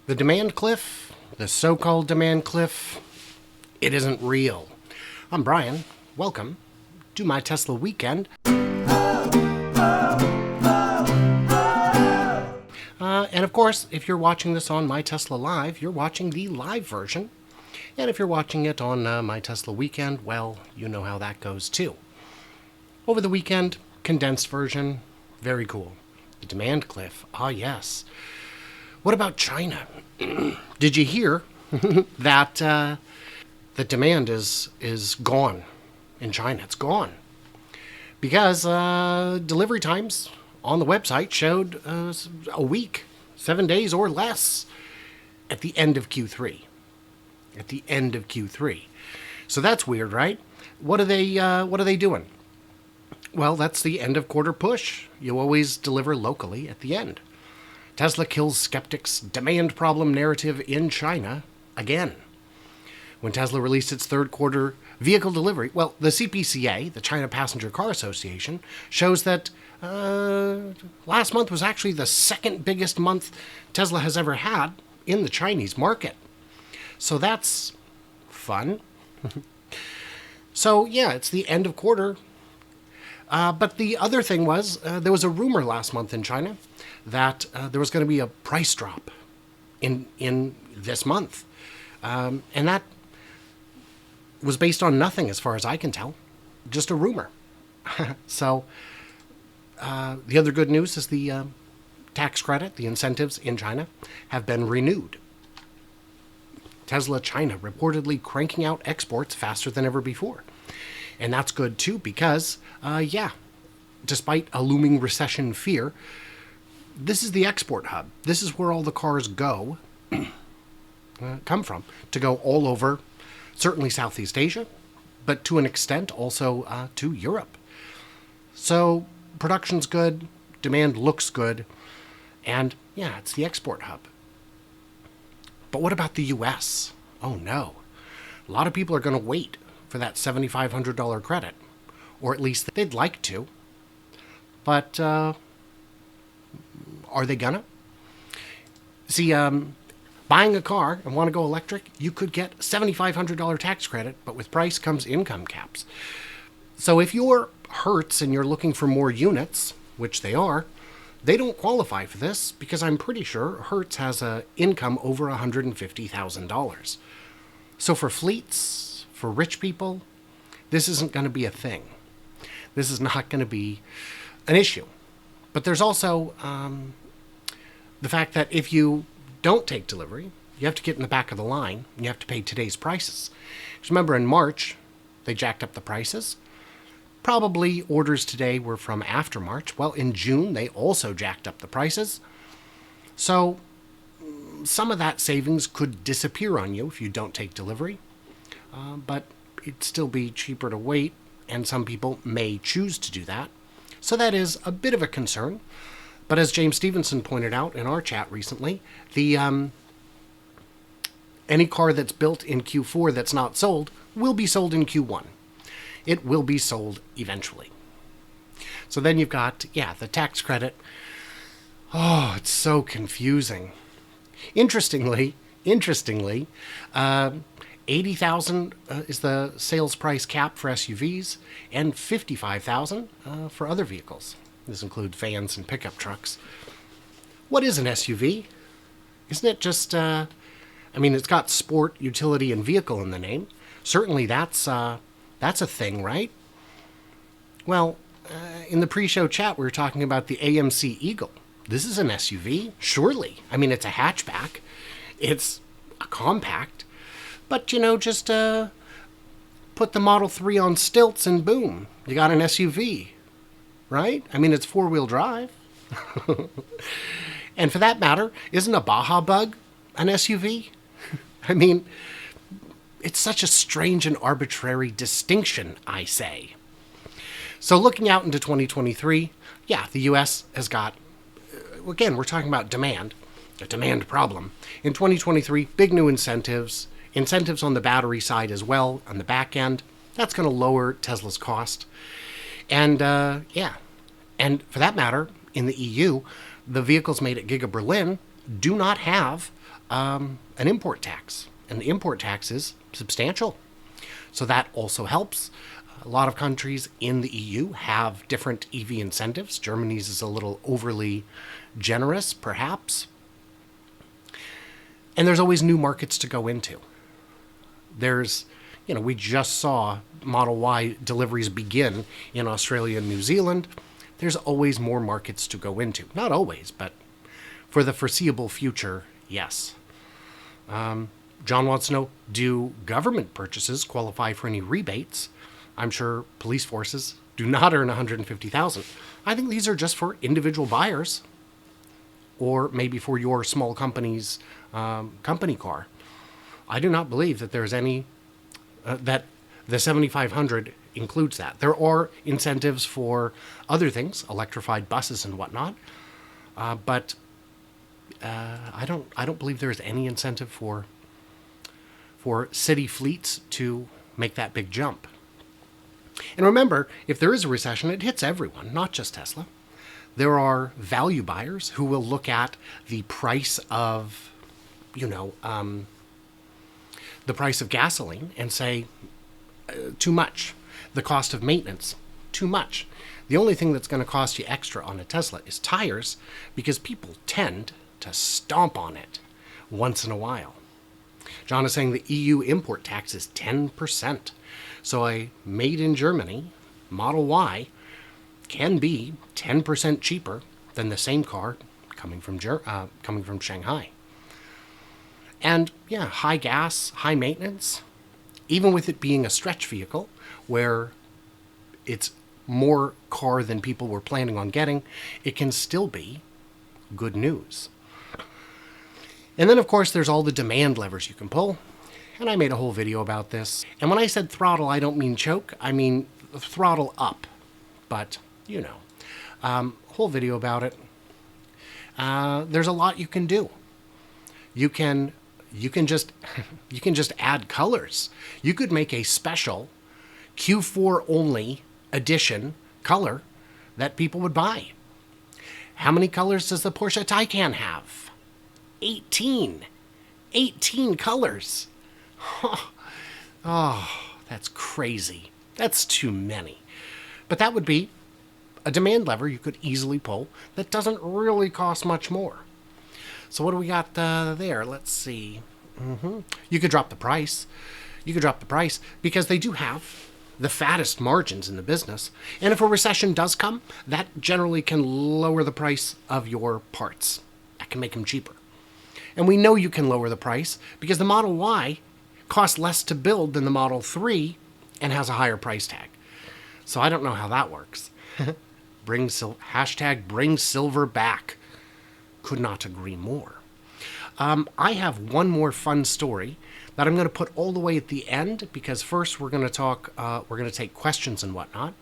The demand cliff, the so-called demand cliff, it isn't real. I'm Brian. Welcome to my Tesla weekend. And of course, if you're watching this on My Tesla Live, you're watching the live version. And if you're watching it on My Tesla Weekend, well, you know how that goes too. Over the weekend, condensed version, very cool. The demand cliff, ah yes. What about China? Did you hear that the demand is gone in China? It's gone. Because delivery times on the website showed a week, 7 days or less at the end of Q3. At the end of Q3. So that's weird, right? What are they doing? Well, that's the end of quarter push. You always deliver locally at the end. Tesla kills skeptics' demand problem narrative in China again. When Tesla released its third quarter vehicle delivery, well, the CPCA, the China Passenger Car Association, shows that last month was actually the second biggest month Tesla has ever had in the Chinese market. So that's fun. So yeah, it's the end of quarter. But the other thing was, there was a rumor last month in China that there was going to be a price drop in this month. And that was based on nothing as far as I can tell. Just a rumor. So the other good news is the tax credit, the incentives in China have been renewed. Tesla China reportedly cranking out exports faster than ever before. And that's good too because, despite a looming recession fear, this is the export hub. This is where all the cars come from, to go all over, certainly Southeast Asia, but to an extent also to Europe. So production's good, demand looks good, and yeah, it's the export hub. But what about the US? Oh no. A lot of people are going to wait for that $7,500 credit, or at least they'd like to. But are they gonna? See, buying a car and want to go electric, you could get $7,500 tax credit, but with price comes income caps. So if you're Hertz and you're looking for more units, which they are, they don't qualify for this because I'm pretty sure Hertz has an income over $150,000. So for fleets, for rich people, this isn't going to be a thing. This is not going to be an issue. But there's also the fact that if you don't take delivery, you have to get in the back of the line and you have to pay today's prices. Because remember, in March, they jacked up the prices. Probably orders today were from after March. Well, in June, they also jacked up the prices. So some of that savings could disappear on you if you don't take delivery. But it'd still be cheaper to wait, and some people may choose to do that. So that is a bit of a concern. But as James Stevenson pointed out in our chat recently, the any car that's built in Q4 that's not sold will be sold in Q1. It will be sold eventually. So then you've got, the tax credit. Oh, it's so confusing. Interestingly, 80,000 is the sales price cap for SUVs and 55,000 for other vehicles. This includes vans and pickup trucks. What is an SUV? Isn't it just, it's got sport, utility, and vehicle in the name. Certainly that's a thing, right? Well, in the pre-show chat, we were talking about the AMC Eagle. This is an SUV, surely. It's a hatchback. It's a compact. But, just put the Model 3 on stilts and boom, you got an SUV, right? It's four-wheel drive. And for that matter, isn't a Baja Bug an SUV? It's such a strange and arbitrary distinction, I say. So looking out into 2023, the U.S. has got, again, we're talking about demand, a demand problem. In 2023, big new incentives on the battery side as well, on the back end. That's going to lower Tesla's cost. And, and for that matter, in the EU, the vehicles made at Giga Berlin do not have an import tax. And the import tax is substantial. So that also helps. A lot of countries in the EU have different EV incentives. Germany's is a little overly generous, perhaps. And there's always new markets to go into. We just saw Model Y deliveries begin in Australia and New Zealand. There's always more markets to go into. Not always, but for the foreseeable future, yes. John wants to know, do government purchases qualify for any rebates? I'm sure police forces do not earn $150,000. I think these are just for individual buyers, or maybe for your small company's company car. I do not believe that there's any that the 7,500 includes that. There are incentives for other things, electrified buses and whatnot, but I don't believe there's any incentive for city fleets to make that big jump. And remember, if there is a recession, it hits everyone, not just Tesla. There are value buyers who will look at the price of, the price of gasoline and say, too much. The cost of maintenance, too much. The only thing that's going to cost you extra on a Tesla is tires, because people tend to stomp on it once in a while. John is saying the EU import tax is 10%. So a made in Germany Model Y can be 10% cheaper than the same car coming from Shanghai. And yeah, high gas, high maintenance, even with it being a stretch vehicle where it's more car than people were planning on getting, it can still be good news. And then, of course, there's all the demand levers you can pull. And I made a whole video about this. And when I said throttle, I don't mean choke. I mean throttle up. But, whole video about it. There's a lot you can do. You can just add colors. You could make a special Q4 only edition color that people would buy. How many colors does the Porsche Taycan have? 18. 18 colors. Oh, that's crazy. That's too many. But that would be a demand lever you could easily pull that doesn't really cost much more. So what do we got there? Let's see. You could drop the price. Because they do have the fattest margins in the business. And if a recession does come, that generally can lower the price of your parts. That can make them cheaper. And we know you can lower the price because the Model Y costs less to build than the Model 3 and has a higher price tag. So I don't know how that works. Hashtag bring silver back. Could not agree more. I have one more fun story that I'm going to put all the way at the end because first we're going to take questions and whatnot.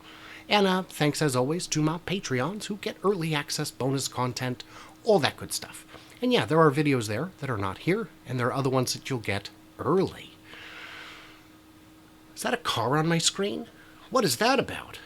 And thanks as always to my Patreons who get early access, bonus content, all that good stuff. And yeah, there are videos there that are not here, and there are other ones that you'll get early. Is that a car on my screen? What is that about?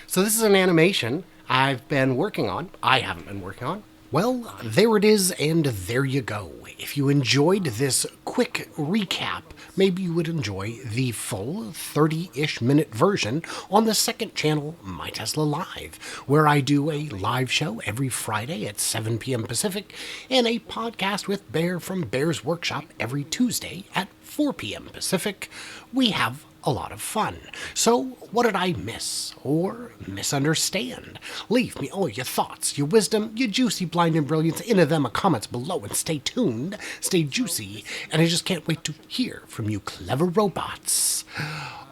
So this is an animation I've been working on. I haven't been working on. Well, there it is, and there you go. If you enjoyed this quick recap, maybe you would enjoy the full 30-ish minute version on the second channel, My Tesla Live, where I do a live show every Friday at 7 p.m. Pacific, and a podcast with Bear from Bear's Workshop every Tuesday at 4 p.m. Pacific. We have a lot of fun. So, what did I miss or misunderstand? Leave me all your thoughts, your wisdom, your juicy blind and brilliance into them a comments below, and stay tuned, stay juicy, and I just can't wait to hear from you clever robots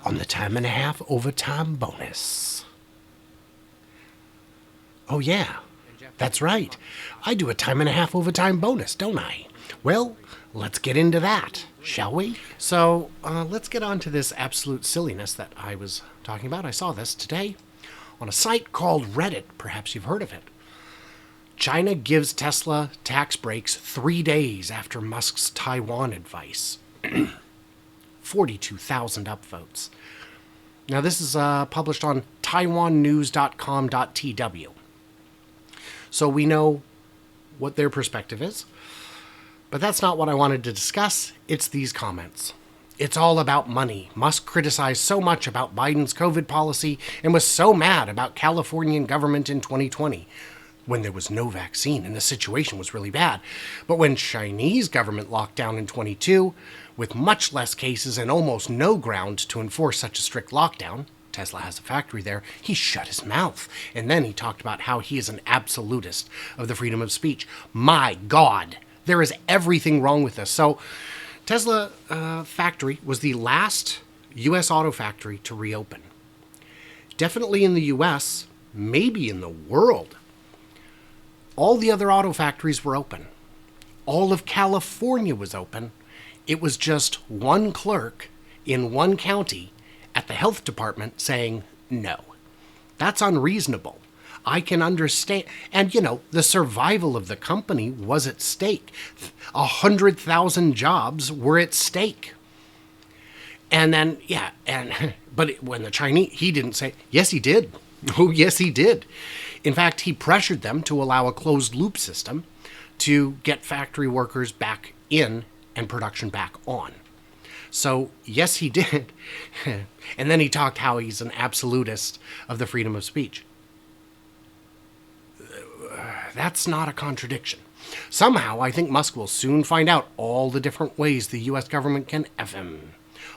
on the time and a half overtime bonus. Oh yeah, that's right. I do a time and a half overtime bonus, don't I? Well, let's get into that, shall we? So, let's get on to this absolute silliness that I was talking about. I saw this today on a site called Reddit. Perhaps you've heard of it. China gives Tesla tax breaks 3 days after Musk's Taiwan advice. 42,000 upvotes. Now, this is published on taiwannews.com.tw. So we know what their perspective is. But that's not what I wanted to discuss. It's these comments. It's all about money. Musk criticized so much about Biden's COVID policy and was so mad about Californian government in 2020 when there was no vaccine and the situation was really bad. But when Chinese government locked down in 22 with much less cases and almost no ground to enforce such a strict lockdown, Tesla has a factory there, he shut his mouth. And then he talked about how he is an absolutist of the freedom of speech. My God, there is everything wrong with this. So Tesla factory was the last U.S. auto factory to reopen. Definitely in the U.S., maybe in the world. All the other auto factories were open. All of California was open. It was just one clerk in one county at the health department saying no. That's unreasonable. I can understand. And, the survival of the company was at stake. 100,000 jobs were at stake. And then, but when the Chinese, he didn't say, yes, he did. Oh, yes, he did. In fact, he pressured them to allow a closed loop system to get factory workers back in and production back on. So, yes, he did. And then he talked how he's an absolutist of the freedom of speech. That's not a contradiction. Somehow, I think Musk will soon find out all the different ways the U.S. government can F him.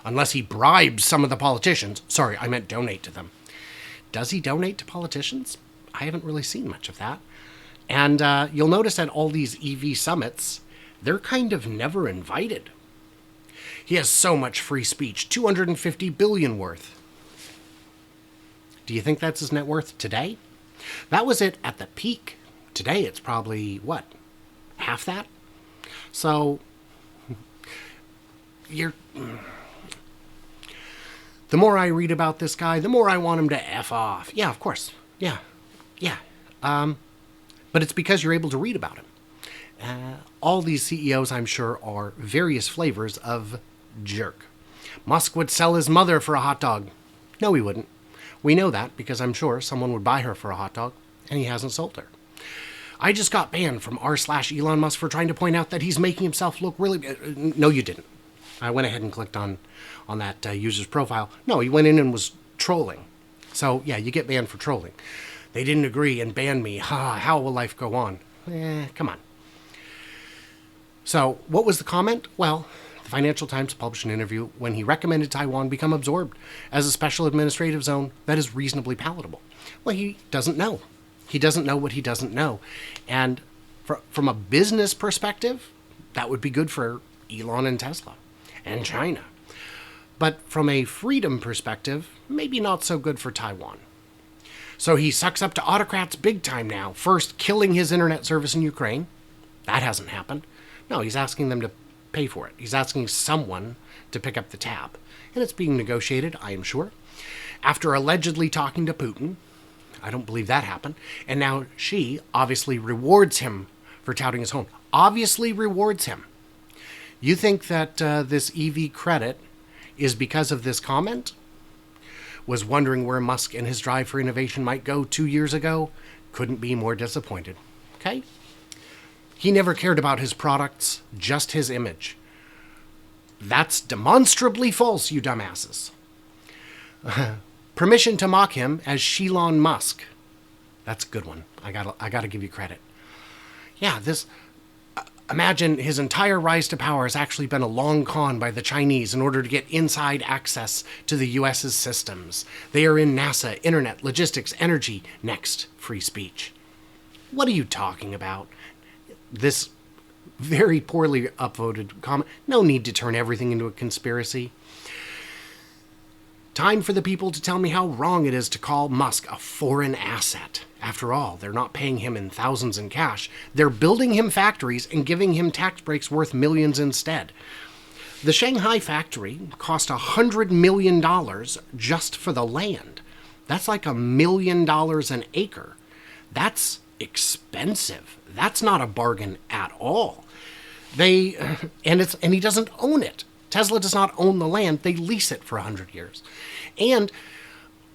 Unless he bribes some of the politicians. Sorry, I meant donate to them. Does he donate to politicians? I haven't really seen much of that. And you'll notice at all these EV summits, they're kind of never invited. He has so much free speech, $250 billion worth. Do you think that's his net worth today? That was it at the peak. Today it's probably, what, half that? So, the more I read about this guy, the more I want him to F off. Yeah, of course. Yeah. But it's because you're able to read about him. All these CEOs, I'm sure, are various flavors of jerk. Musk would sell his mother for a hot dog. No, he wouldn't. We know that because I'm sure someone would buy her for a hot dog, and he hasn't sold her. I just got banned from r/Elon Musk for trying to point out that he's making himself look really... No, you didn't. I went ahead and clicked on that user's profile. No, he went in and was trolling. So, yeah, you get banned for trolling. They didn't agree and banned me. How will life go on? Come on. So, what was the comment? Well, the Financial Times published an interview when he recommended Taiwan become absorbed as a special administrative zone that is reasonably palatable. Well, he doesn't know. He doesn't know what he doesn't know. And from a business perspective, that would be good for Elon and Tesla and China. But from a freedom perspective, maybe not so good for Taiwan. So he sucks up to autocrats big time now. First, killing his internet service in Ukraine. That hasn't happened. No, he's asking them to pay for it. He's asking someone to pick up the tab. And it's being negotiated, I am sure. After allegedly talking to Putin, I don't believe that happened. And now she obviously rewards him for touting his home. Obviously rewards him. You think that this EV credit is because of this comment? Was wondering where Musk and his drive for innovation might go 2 years ago? Couldn't be more disappointed. Okay? He never cared about his products, just his image. That's demonstrably false, you dumbasses. Permission to mock him as Shilon Musk. That's a good one. I gotta give you credit. Yeah, imagine his entire rise to power has actually been a long con by the Chinese in order to get inside access to the U.S.'s systems. They are in NASA, internet, logistics, energy. Next, free speech. What are you talking about? This very poorly upvoted comment. No need to turn everything into a conspiracy. Time for the people to tell me how wrong it is to call Musk a foreign asset. After all, they're not paying him in thousands in cash. They're building him factories and giving him tax breaks worth millions instead. The Shanghai factory cost $100 million just for the land. That's like $1 million an acre. That's expensive. That's not a bargain at all. And he doesn't own it. Tesla does not own the land. They lease it for 100 years. And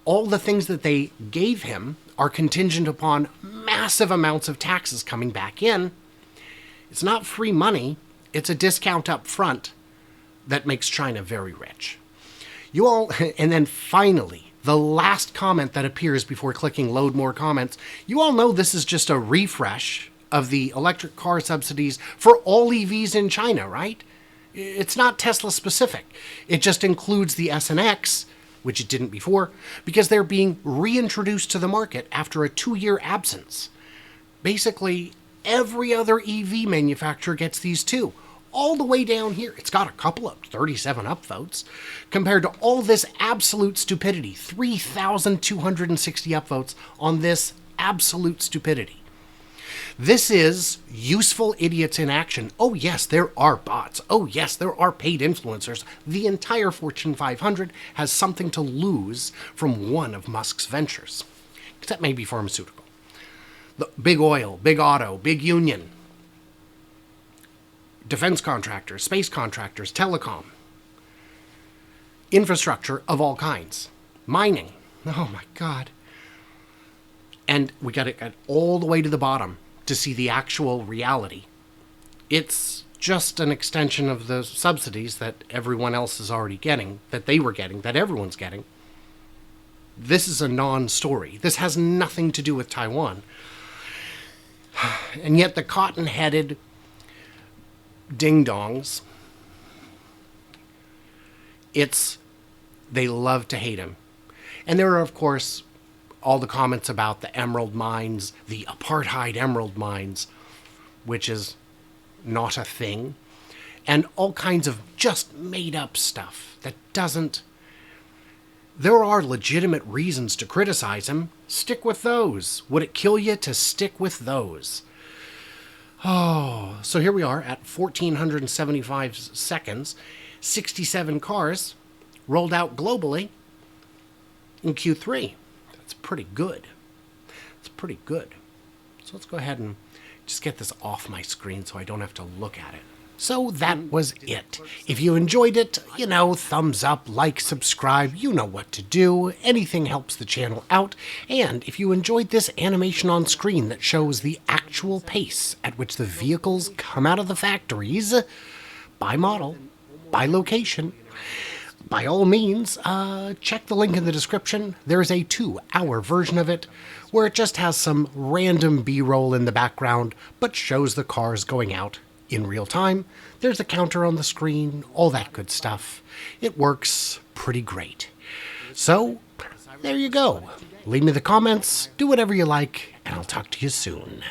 all the things that they gave him are contingent upon massive amounts of taxes coming back in. It's not free money. It's a discount up front that makes China very rich. You all, and then finally, the last comment that appears before clicking load more comments, you all know this is just a refresh of the electric car subsidies for all EVs in China, right? It's not Tesla specific. It just includes the S and X, which it didn't before, because they're being reintroduced to the market after a 2-year absence. Basically, every other EV manufacturer gets these too. All the way down here, it's got a couple of 37 upvotes, compared to all this absolute stupidity, 3,260 upvotes on this absolute stupidity. This is useful idiots in action. Oh yes, there are bots. Oh yes, there are paid influencers. The entire Fortune 500 has something to lose from one of Musk's ventures. Except maybe pharmaceutical. The big oil, big auto, big union. Defense contractors, space contractors, telecom. Infrastructure of all kinds. Mining. Oh my God. And we got to get all the way to the bottom to see the actual reality. It's just an extension of the subsidies that everyone else is already getting, that they were getting, that everyone's getting. This is a non-story. This has nothing to do with Taiwan. And yet the cotton-headed ding-dongs, they love to hate him. And there are, of course, all the comments about the emerald mines, the apartheid emerald mines, which is not a thing, and all kinds of just made-up stuff that doesn't... There are legitimate reasons to criticize him. Stick with those. Would it kill you to stick with those? Oh, so here we are at 1,475 seconds, 67 cars rolled out globally in Q3. That's pretty good. It's pretty good. So let's go ahead and just get this off my screen so I don't have to look at it. So that was it. If you enjoyed it, thumbs up, like, subscribe, you know what to do. Anything helps the channel out. And if you enjoyed this animation on screen that shows the actual pace at which the vehicles come out of the factories, by model, by location, by all means, check the link in the description. There's a 2-hour version of it where it just has some random B-roll in the background, but shows the cars going out in real time. There's a counter on the screen, all that good stuff. It works pretty great. So, there you go. Leave me the comments, do whatever you like, and I'll talk to you soon.